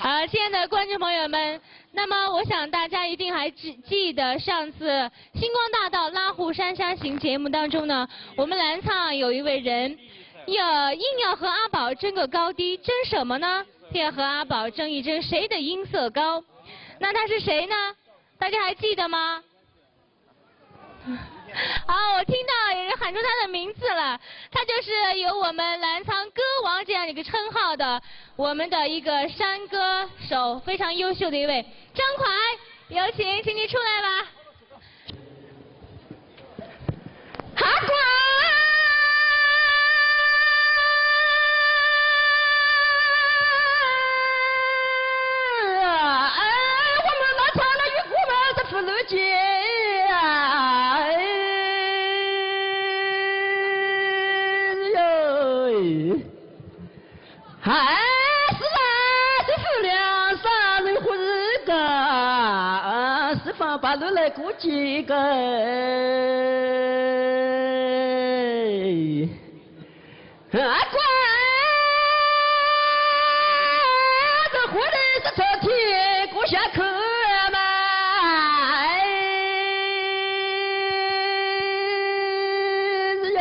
好，亲爱的观众朋友们，那么我想大家一定还记得上次《星光大道拉祜山下行》节目当中呢，我们澜沧有一位人，硬要和阿宝争个高低，争什么呢？要和阿宝争一争谁的音色高。那他是谁呢？大家还记得吗？好，我听到有人喊出他的名字了，他就是有我们澜沧歌王这样一个称号的，我们的一个山歌手，非常优秀的一位张蒯，有请，请你出来吧。阿蒯。八路来过几个，阿蒯，这活的是朝天过下课嘛，哟，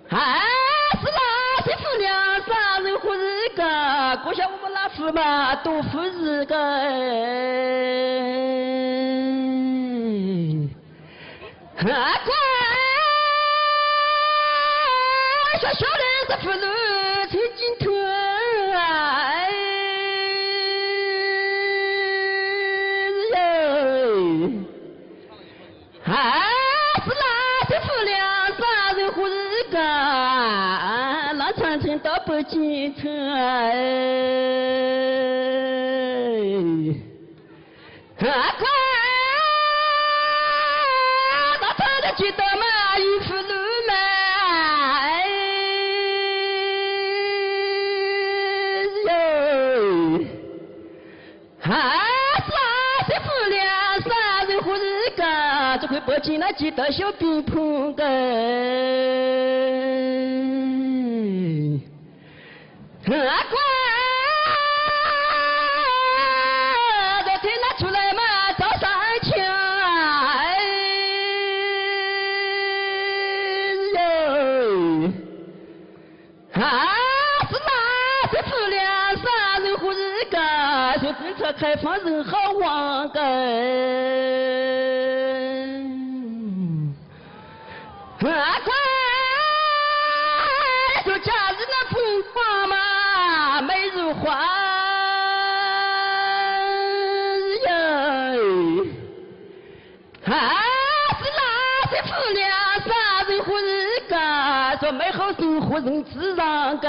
是啦，这夫娘啥人活日个，过下我们老夫嘛都富日个。阿蒯，小小的是不如吹金头哎哟，是啦，这夫娘啥人活日个，那长城到北京城阿蒯。记得嘛，一副路嘛，哟，是啊，这夫娘啥人活日个，这回北京那记得小冰棚个，阿蒯，昨天拿出来嘛，早上抢。是啦，这夫娘啥人活日个，就政策开放人好旺个。阿蒯，说假日那风光嘛，美如画哟。是啦，这夫娘啥人活日个，说美好生活人自然个。